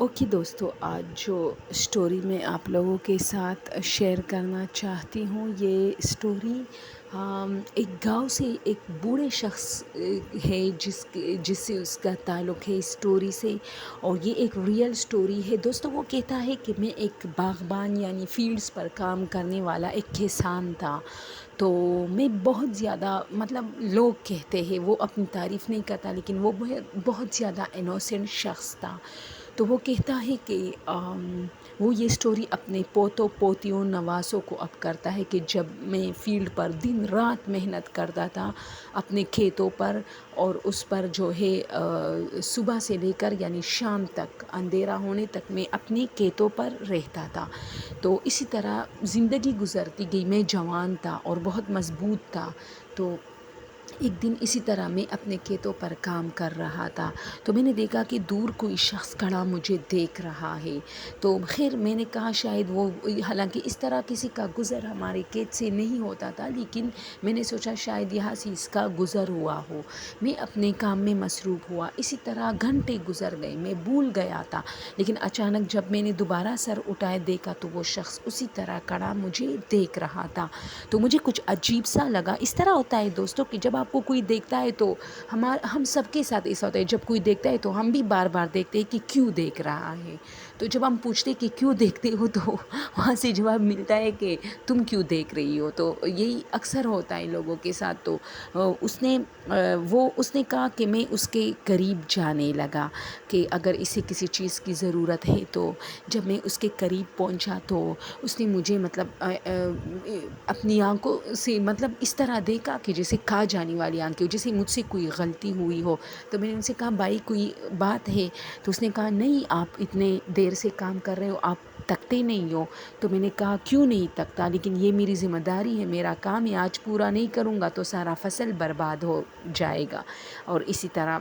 Okay دوستو، آج جو اسٹوری میں آپ لوگوں کے ساتھ شیئر کرنا چاہتی ہوں، یہ اسٹوری ایک گاؤں سے ایک بوڑھے شخص ہے جس سے اس کا تعلق ہے اسٹوری سے، اور یہ ایک ریئل اسٹوری ہے دوستو۔ وہ کہتا ہے کہ میں ایک باغبان یعنی فیلڈز پر کام کرنے والا ایک کسان تھا، تو میں بہت زیادہ لوگ کہتے ہیں، وہ اپنی تعریف نہیں کرتا لیکن وہ بہت زیادہ انوسینٹ شخص تھا۔ تو وہ کہتا ہے کہ وہ یہ اسٹوری اپنے پوتوں پوتیوں نواسوں کو اب کرتا ہے کہ جب میں فیلڈ پر دن رات محنت کرتا تھا اپنے کھیتوں پر، اور اس پر جو ہے صبح سے لے کر یعنی شام تک اندھیرا ہونے تک میں اپنے کھیتوں پر رہتا تھا۔ تو اسی طرح زندگی گزرتی گئی، میں جوان تھا اور بہت مضبوط تھا۔ تو ایک دن اسی طرح میں اپنے کھیتوں پر کام کر رہا تھا، تو میں نے دیکھا کہ دور کوئی شخص کھڑا مجھے دیکھ رہا ہے۔ تو خیر میں نے کہا شاید وہ، حالانکہ اس طرح کسی کا گزر ہمارے کھیت سے نہیں ہوتا تھا، لیکن میں نے سوچا شاید یہاں سے اس کا گزر ہوا ہو۔ میں اپنے کام میں مصروف ہوا، اسی طرح گھنٹے گزر گئے، میں بھول گیا تھا، لیکن اچانک جب میں نے دوبارہ سر اٹھائے دیکھا تو وہ شخص اسی طرح کھڑا مجھے دیکھ رہا تھا۔ تو مجھے کچھ عجیب سا لگا۔ اس طرح ہوتا ہے دوستوں کہ جب آپ کو کوئی دیکھتا ہے تو ہم سب کے ساتھ ایسا ہوتا ہے، جب کوئی دیکھتا ہے تو ہم بھی بار بار دیکھتے ہیں کہ کیوں دیکھ رہا ہے۔ تو جب ہم پوچھتے کہ کیوں دیکھتے ہو تو وہاں سے جواب ملتا ہے کہ تم کیوں دیکھ رہی ہو۔ تو یہی اکثر ہوتا ہے لوگوں کے ساتھ۔ تو اس نے کہا کہ میں اس کے قریب جانے لگا کہ اگر اسے کسی چیز کی ضرورت ہے تو۔ جب میں اس کے قریب پہنچا تو اس نے مجھے اپنی آنکھوں سے اس طرح دیکھا کہ جیسے کھا جانے والی آنکھیں ہو، جیسے مجھ سے کوئی غلطی ہوئی ہو۔ تو میں نے ان سے کہا بھائی کوئی بات ہے؟ تو اس نے کہا نہیں، آپ اتنے دیر سے کام کر رہے ہو، آپ تکتے نہیں ہو۔ تو میں نے کہا کیوں نہیں تکتا، لیکن یہ میری ذمہ داری ہے، میرا کام ہے، آج پورا نہیں کروں گا تو سارا فصل برباد ہو جائے گا۔ اور اسی طرح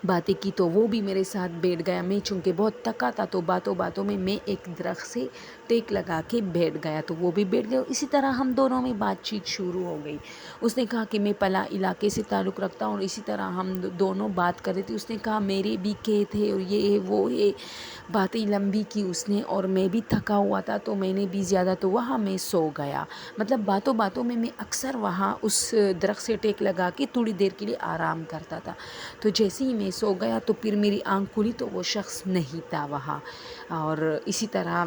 باتیں کی تو وہ بھی میرے ساتھ بیٹھ گیا۔ میں چونکہ بہت تکا تھا تو باتوں باتوں میں ایک درخت سے ٹیک لگا کے بیٹھ گیا، تو وہ بھی بیٹھ گیا۔ اسی طرح ہم دونوں میں بات چیت شروع ہو گئی۔ اس نے کہا کہ میں پلا علاقے سے تعلق رکھتا ہوں، اور اسی طرح ہم دونوں بات کر رہے تھے۔ اس نے کہا میرے بھی کھیت ہے اور یہ ہے وہ ہے، باتیں لمبی کی اس نے، اور میں بھی تھکا ہوا تھا تو میں نے بھی زیادہ، تو وہاں میں سو گیا۔ باتوں باتوں میں اکثر وہاں اس درخت سے ٹیک لگا کے تھوڑی دیر کے لیے آرام کرتا تھا۔ تو جیسے ہی میں سو گیا تو پھر میری آنکھ کھلی تو وہ شخص نہیں تھا وہاں۔ اور اسی طرح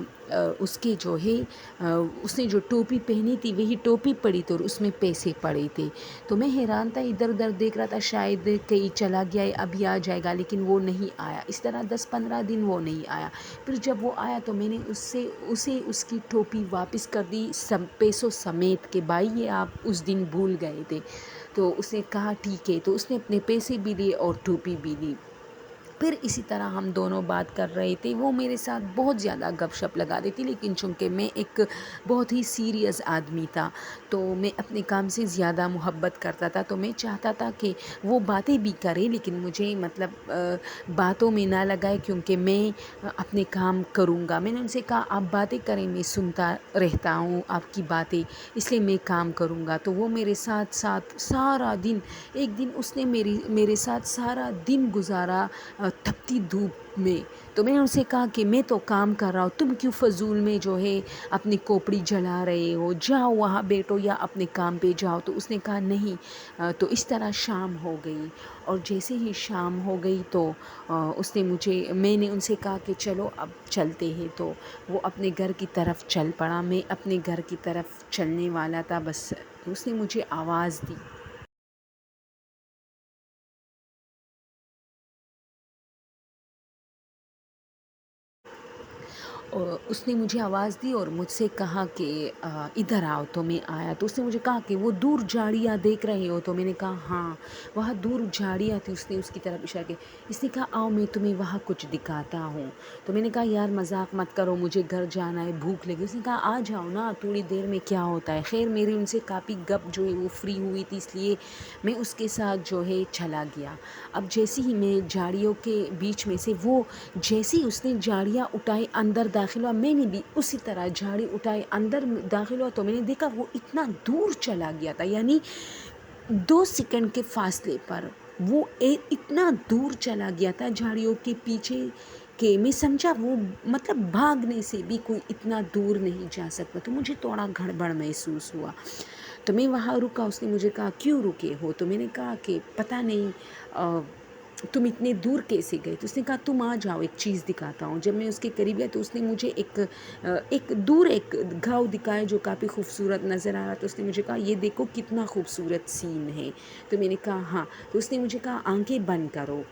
اس نے جو ٹوپی پہنی تھی وہی ٹوپی پڑی تھی اور اس میں پیسے پڑے تھے۔ تو میں حیران تھا، ادھر ادھر دیکھ رہا تھا، شاید کہیں چلا گیا ہے، ابھی آ جائے گا، لیکن وہ نہیں آیا۔ اس طرح 10-15 دن وہ نہیں آیا۔ پھر جب وہ آیا تو میں نے اسے اس کی ٹوپی واپس کر دی، پیسوں سمیت، کہ بھائی یہ آپ اس دن بھول گئے تھے۔ تو اس نے کہا ٹھیک ہے، تو اس نے اپنے پیسے بھی لیے اور ٹوپی بھی لی۔ پھر اسی طرح ہم دونوں بات کر رہے تھے، وہ میرے ساتھ بہت زیادہ گپ شپ لگا رہی تھی، لیکن چونکہ میں ایک بہت ہی سیریس آدمی تھا تو میں اپنے کام سے زیادہ محبت کرتا تھا، تو میں چاہتا تھا کہ وہ باتیں بھی کرے لیکن مجھے باتوں میں نہ لگائے، کیونکہ میں اپنے کام کروں گا۔ میں نے ان سے کہا آپ باتیں کریں، میں سنتا رہتا ہوں آپ کی باتیں، اس لیے میں کام کروں گا۔ تو وہ میرے ساتھ سارا دن، ایک دن اس نے میرے ساتھ سارا دن گزارا تپتی دھوپ میں۔ تو میں نے ان سے کہا کہ میں تو کام کر رہا ہوں، تم کیوں فضول میں جو ہے اپنی کھوپڑی جلا رہے ہو، جاؤ وہاں بیٹھو یا اپنے کام پہ جاؤ۔ تو اس نے کہا نہیں۔ تو اس طرح شام ہو گئی، اور جیسے ہی شام ہو گئی تو میں نے ان سے کہا کہ چلو اب چلتے ہیں، تو وہ اپنے گھر کی طرف چل پڑا۔ میں اپنے گھر کی طرف چلنے والا تھا، بس اس نے مجھے آواز دی۔ اور اس نے مجھے آواز دی اور مجھ سے کہا کہ ادھر آؤ، تو میں آیا۔ تو اس نے مجھے کہا کہ وہ دور جھاڑیاں دیکھ رہے ہو؟ تو میں نے کہا ہاں، وہاں دور جھاڑیاں تھی۔ اس نے اس کی طرف اشارہ کیا۔ اس نے کہا آؤ میں تمہیں وہاں کچھ دکھاتا ہوں۔ تو میں نے کہا یار مذاق مت کرو، مجھے گھر جانا ہے، بھوک لگی۔ اس نے کہا آ جاؤ نا، تھوڑی دیر میں کیا ہوتا ہے۔ خیر میری ان سے کافی گپ جو ہے وہ فری ہوئی تھی، اس لیے میں اس کے ساتھ جو ہے چلا گیا۔ اب جیسے ہی میں جھاڑیوں کے بیچ میں سے، جیسے ہی اس نے جھاڑیاں اٹھائی اندر داخل ہوا، میں نے بھی اسی طرح جھاڑی اٹھائی اندر داخل ہوا، تو میں نے دیکھا وہ اتنا دور چلا گیا تھا، یعنی 2 سیکنڈ کے فاصلے پر وہ اتنا دور چلا گیا تھا جھاڑیوں کے پیچھے کہ میں سمجھا وہ مطلب بھاگنے سے بھی کوئی اتنا دور نہیں جا سکتا، تو مجھے تھوڑا گڑبڑ محسوس ہوا۔ تو میں وہاں رکا، اس نے مجھے کہا کیوں رکے ہو؟ تو میں نے کہا کہ پتہ نہیں تم اتنے دور کیسے گئے؟ تو اس نے کہا تم آ جاؤ، ایک چیز دکھاتا ہوں۔ جب میں اس کے قریب گیا تو اس نے مجھے ایک دور ایک گاؤں دکھایا جو کافی خوبصورت نظر آ رہا، تو اس نے مجھے کہا یہ دیکھو کتنا خوبصورت سین ہے۔ تو میں نے کہا ہاں۔ تو اس نے مجھے کہا آنکھیں بند کرو۔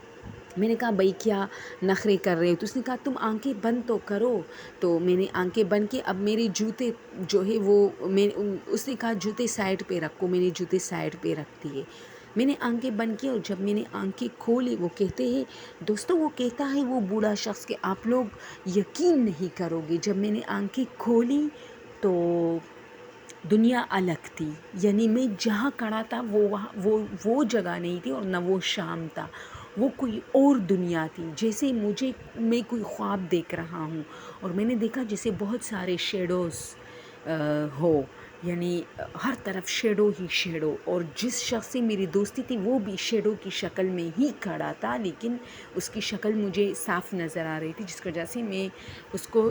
میں نے کہا بھائی کیا نخرے کر رہے ہو؟ تو اس نے کہا تم آنکھیں بند تو کرو۔ تو میں نے آنکھیں بند کی۔ اب میرے جوتے جو ہے وہ اس نے کہا جوتے سائڈ پہ رکھو، میں نے جوتے سائڈ پہ رکھ دیے۔ میں نے آنکھیں بند کی اور جب میں نے آنکھیں کھولی، وہ کہتے ہیں دوستو، وہ کہتا ہے وہ بوڑھا شخص کہ آپ لوگ یقین نہیں کرو گے، جب میں نے آنکھیں کھولی تو دنیا الگ تھی، یعنی میں جہاں کھڑا تھا وہ جگہ نہیں تھی اور نہ وہ شام تھا، وہ کوئی اور دنیا تھی، جیسے میں کوئی خواب دیکھ رہا ہوں۔ اور میں نے دیکھا جیسے بہت سارے شیڈوز ہو، یعنی ہر طرف شیڈو ہی شیڈو، اور جس شخص سے میری دوستی تھی وہ بھی شیڈو کی شکل میں ہی کھڑا تھا، لیکن اس کی شکل مجھے صاف نظر آ رہی تھی، جس کی وجہ سے میں اس کو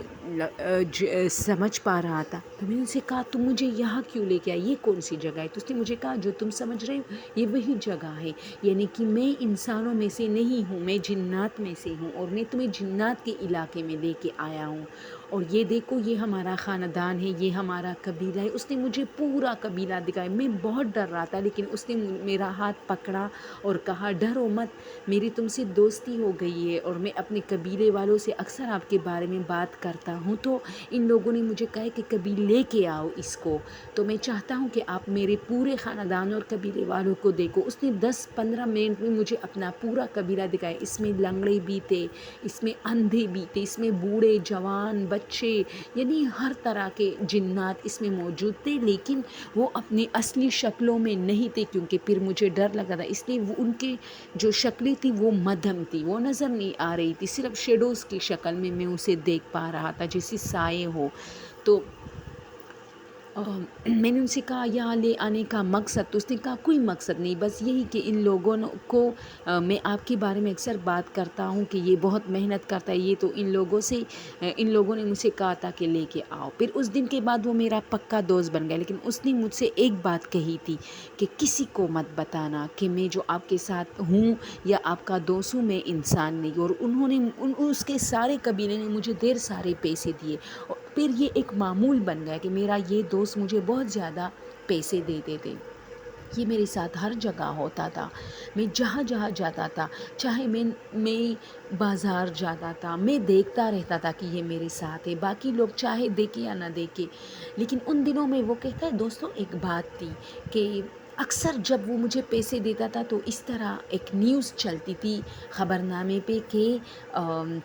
سمجھ پا رہا تھا۔ تو میں نے ان سے کہا تم مجھے یہاں کیوں لے کے آئے، یہ کون سی جگہ ہے؟ تو اس نے مجھے کہا جو تم سمجھ رہے ہو یہ وہی جگہ ہے، یعنی کہ میں انسانوں میں سے نہیں ہوں، میں جنات میں سے ہوں، اور میں تمہیں جنات کے علاقے میں لے کے آیا ہوں، اور یہ دیکھو یہ ہمارا خاندان ہے، یہ ہمارا قبیلہ ہے۔ اس نے مجھے پورا قبیلہ دکھایا۔ میں بہت ڈر رہا تھا، لیکن اس نے میرا ہاتھ پکڑا اور کہا ڈرو مت، میری تم سے دوستی ہو گئی ہے، اور میں اپنے قبیلے والوں سے اکثر آپ کے بارے میں بات کرتا ہوں، تو ان لوگوں نے مجھے کہا کہ کبھی لے کے آؤ اس کو، تو میں چاہتا ہوں کہ آپ میرے پورے خاندان اور قبیلے والوں کو دیکھو۔ اس نے 10-15 منٹ میں مجھے اپنا پورا قبیلہ دکھایا۔ اس میں لنگڑے بھی تھے، اس میں اندھے بھی تھے، اس میں بوڑھے جوان بچے، یعنی ہر طرح کے جنات اس میں موجود تھے، لیکن وہ اپنی اصلی شکلوں میں نہیں تھے، کیونکہ پھر مجھے ڈر لگا تھا، اس لیے وہ ان کے جو شکلیں تھی وہ مدھم تھی، وہ نظر نہیں آ رہی تھی، صرف شیڈوز کی شکل میں اسے دیکھ پا رہا تھا، جیسے سائے ہو۔ تو میں نے ان سے کہا یہاں لے آنے کا مقصد؟ تو اس نے کہا کوئی مقصد نہیں، بس یہی کہ ان لوگوں کو میں آپ کے بارے میں اکثر بات کرتا ہوں کہ یہ بہت محنت کرتا ہے، یہ تو ان لوگوں نے مجھ سے کہا تھا کہ لے کے آؤ۔ پھر اس دن کے بعد وہ میرا پکا دوست بن گیا، لیکن اس نے مجھ سے ایک بات کہی تھی کہ کسی کو مت بتانا کہ میں جو آپ کے ساتھ ہوں یا آپ کا دوست ہوں، میں انسان نہیں۔ اور انہوں نے اس کے سارے قبیلے نے مجھے ڈھیر سارے پیسے دیے، اور پھر یہ ایک معمول بن گیا کہ میرا یہ دوست مجھے بہت زیادہ پیسے دیتے تھے۔ یہ میرے ساتھ ہر جگہ ہوتا تھا، میں جہاں جاتا تھا، چاہے میں بازار جاتا تھا، میں دیکھتا رہتا تھا کہ یہ میرے ساتھ ہے، باقی لوگ چاہے دیکھے یا نہ دیکھے۔ لیکن ان دنوں میں وہ کہتا ہے دوستوں ایک بات تھی کہ اکثر جب وہ مجھے پیسے دیتا تھا تو اس طرح ایک نیوز چلتی تھی خبرنامے پہ کہ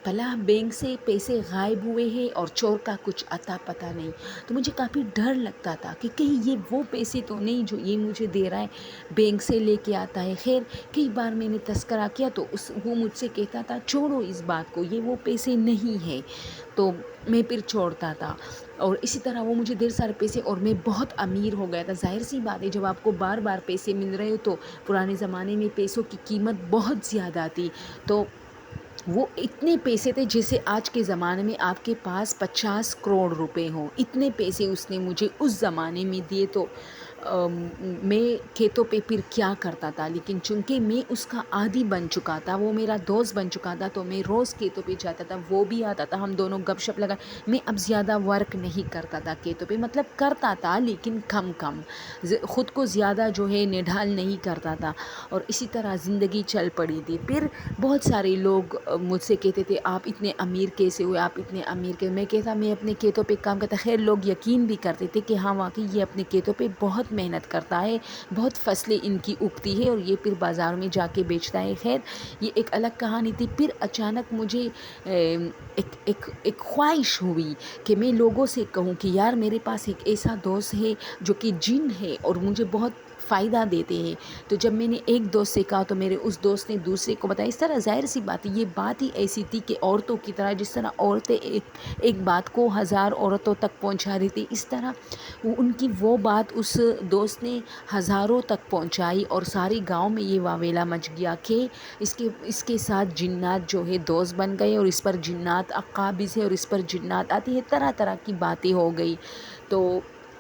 فلاں بینک سے پیسے غائب ہوئے ہیں اور چور کا کچھ اتا پتہ نہیں۔ تو مجھے کافی ڈر لگتا تھا کہ کہیں یہ وہ پیسے تو نہیں جو یہ مجھے دے رہا ہے، بینک سے لے کے آتا ہے۔ خیر کئی بار میں نے تذکرہ کیا تو وہ مجھ سے کہتا تھا چھوڑو اس بات کو، یہ وہ پیسے نہیں ہیں، تو میں پھر چھوڑتا تھا۔ اور اسی طرح وہ مجھے ڈھیر سارے پیسے، اور میں بہت امیر ہو گیا تھا۔ ظاہر سی بات ہے جب آپ کو بار بار پیسے مل رہے ہو تو پرانے زمانے میں پیسوں کی قیمت بہت زیادہ تھی، تو وہ اتنے پیسے تھے جیسے آج کے زمانے میں آپ کے پاس 50 کروڑ روپے ہوں، اتنے پیسے اس نے مجھے اس زمانے میں دیے۔ تو میں کھیتوں پہ پھر کیا کرتا تھا، لیکن چونکہ میں اس کا عادی بن چکا تھا، وہ میرا دوست بن چکا تھا، تو میں روز کھیتوں پہ جاتا تھا، وہ بھی آتا تھا، ہم دونوں گپ شپ لگا۔ میں اب زیادہ ورک نہیں کرتا تھا کھیتوں پہ، مطلب کرتا تھا لیکن کم خود کو زیادہ جو ہے نڈھال نہیں کرتا تھا، اور اسی طرح زندگی چل پڑی تھی۔ پھر بہت سارے لوگ مجھ سے کہتے تھے آپ اتنے امیر کیسے ہوئے، آپ اتنے امیر کیسے؟ میں کہتا میں اپنے کھیتوں پہ کام کرتا۔ خیر لوگ یقین بھی کرتے تھے کہ ہاں واقعی یہ اپنے کھیتوں پہ بہت محنت کرتا ہے، بہت فصلیں ان کی اگتی ہے اور یہ پھر بازار میں جا کے بیچتا ہے۔ خیر یہ ایک الگ کہانی تھی۔ پھر اچانک مجھے ایک خواہش ہوئی کہ میں لوگوں سے کہوں کہ یار میرے پاس ایک ایسا دوست ہے جو کہ جن ہے اور مجھے بہت فائدہ دیتے ہیں۔ تو جب میں نے ایک دوست سے کہا تو میرے اس دوست نے دوسرے کو بتایا۔ اس طرح ظاہر سی بات ہے، یہ بات ہی ایسی تھی کہ عورتوں کی طرح جس طرح عورتیں ایک بات کو 1000 عورتوں تک پہنچا رہی تھی، اس طرح ان کی وہ بات اس دوست نے ہزاروں تک پہنچائی، اور سارے گاؤں میں یہ واویلا مچ گیا کہ اس کے ساتھ جنات جو ہے دوست بن گئے، اور اس پر جنات قابض ہے، اور اس پر جنات آتی ہے، طرح طرح کی باتیں ہو گئی۔ تو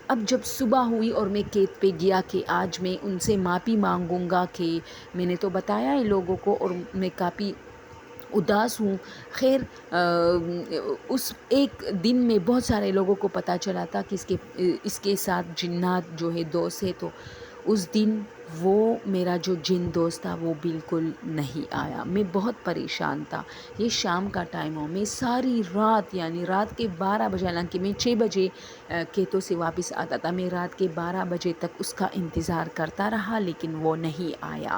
اب جب صبح ہوئی اور میں کھیت پہ گیا کہ آج میں ان سے معافی مانگوں گا کہ میں نے تو بتایا ہے لوگوں کو، اور میں کافی اداس ہوں۔ خیر اس ایک دن میں بہت سارے لوگوں کو پتہ چلا تھا کہ اس کے ساتھ جنات جو ہے دوست ہے، تو اس دن وہ میرا جو جن دوست تھا وہ بالکل نہیں آیا۔ میں بہت پریشان تھا۔ یہ شام کا ٹائم ہو، میں ساری رات یعنی رات کے 12 بجے، حالانکہ میں 6 بجے کھیتوں سے واپس آتا تھا، میں رات کے 12 بجے تک اس کا انتظار کرتا رہا، لیکن وہ نہیں آیا۔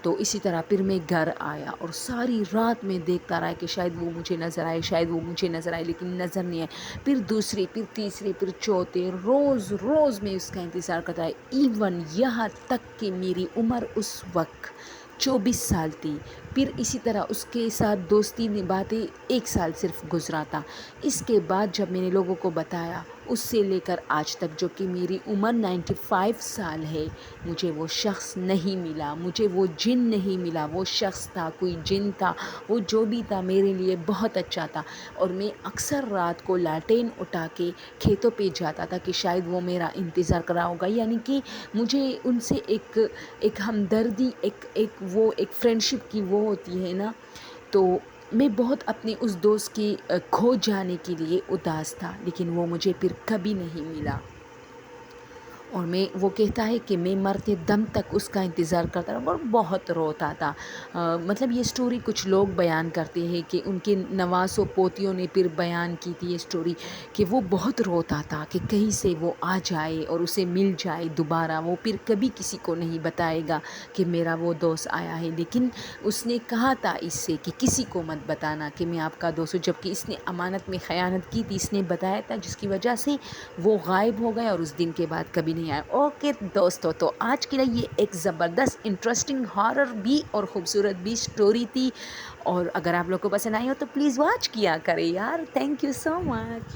تو اسی طرح پھر میں گھر آیا اور ساری رات میں دیکھتا رہا کہ شاید وہ مجھے نظر آئے، شاید وہ مجھے نظر آئے، لیکن نظر نہیں آئے۔ پھر دوسری، پھر تیسری، پھر چوتھے روز میں اس کا انتظار کرتا ہے، ایون یہاں تک کہ میری عمر اس وقت 24 سال تھی۔ پھر اسی طرح اس کے ساتھ دوستی نبھاتے 1 سال صرف گزرا تھا۔ اس کے بعد جب میں نے لوگوں کو بتایا، اس سے لے کر آج تک جو کہ میری عمر 95 سال ہے، مجھے وہ شخص نہیں ملا، مجھے وہ جن نہیں ملا۔ وہ شخص تھا، کوئی جن تھا، وہ جو بھی تھا میرے لیے بہت اچھا تھا، اور میں اکثر رات کو لالٹین اٹھا کے کھیتوں پہ جاتا تھا کہ شاید وہ میرا انتظار کر رہا ہوگا، یعنی کہ مجھے ان سے ایک ہمدردی، ایک فرینڈشپ کی وہ ہوتی ہے نا۔ تو میں بہت اپنے اس دوست کے کھو جانے کے لیے اداس تھا، لیکن وہ مجھے پھر کبھی نہیں ملا، اور وہ کہتا ہے کہ میں مرتے دم تک اس کا انتظار کرتا رہا اور بہت روتا تھا۔ مطلب یہ سٹوری کچھ لوگ بیان کرتے ہیں کہ ان کے نواسوں پوتیوں نے پھر بیان کی تھی یہ سٹوری، کہ وہ بہت روتا تھا کہ کہیں سے وہ آ جائے اور اسے مل جائے دوبارہ۔ وہ پھر کبھی کسی کو نہیں بتائے گا کہ میرا وہ دوست آیا ہے، لیکن اس نے کہا تھا اس سے کہ کسی کو مت بتانا کہ میں آپ کا دوست ہوں، جبکہ اس نے امانت میں خیانت کی تھی، اس نے بتایا تھا، جس کی وجہ سے وہ غائب ہو گئے اور اس دن کے بعد کبھی نہیں آئے۔ اوکے دوستو، تو آج کے لیے یہ ایک زبردست انٹرسٹنگ ہارر بھی اور خوبصورت بھی سٹوری تھی، اور اگر آپ لوگ کو پسند آئی ہو تو پلیز واچ کیا کرے یار۔ Thank you so much.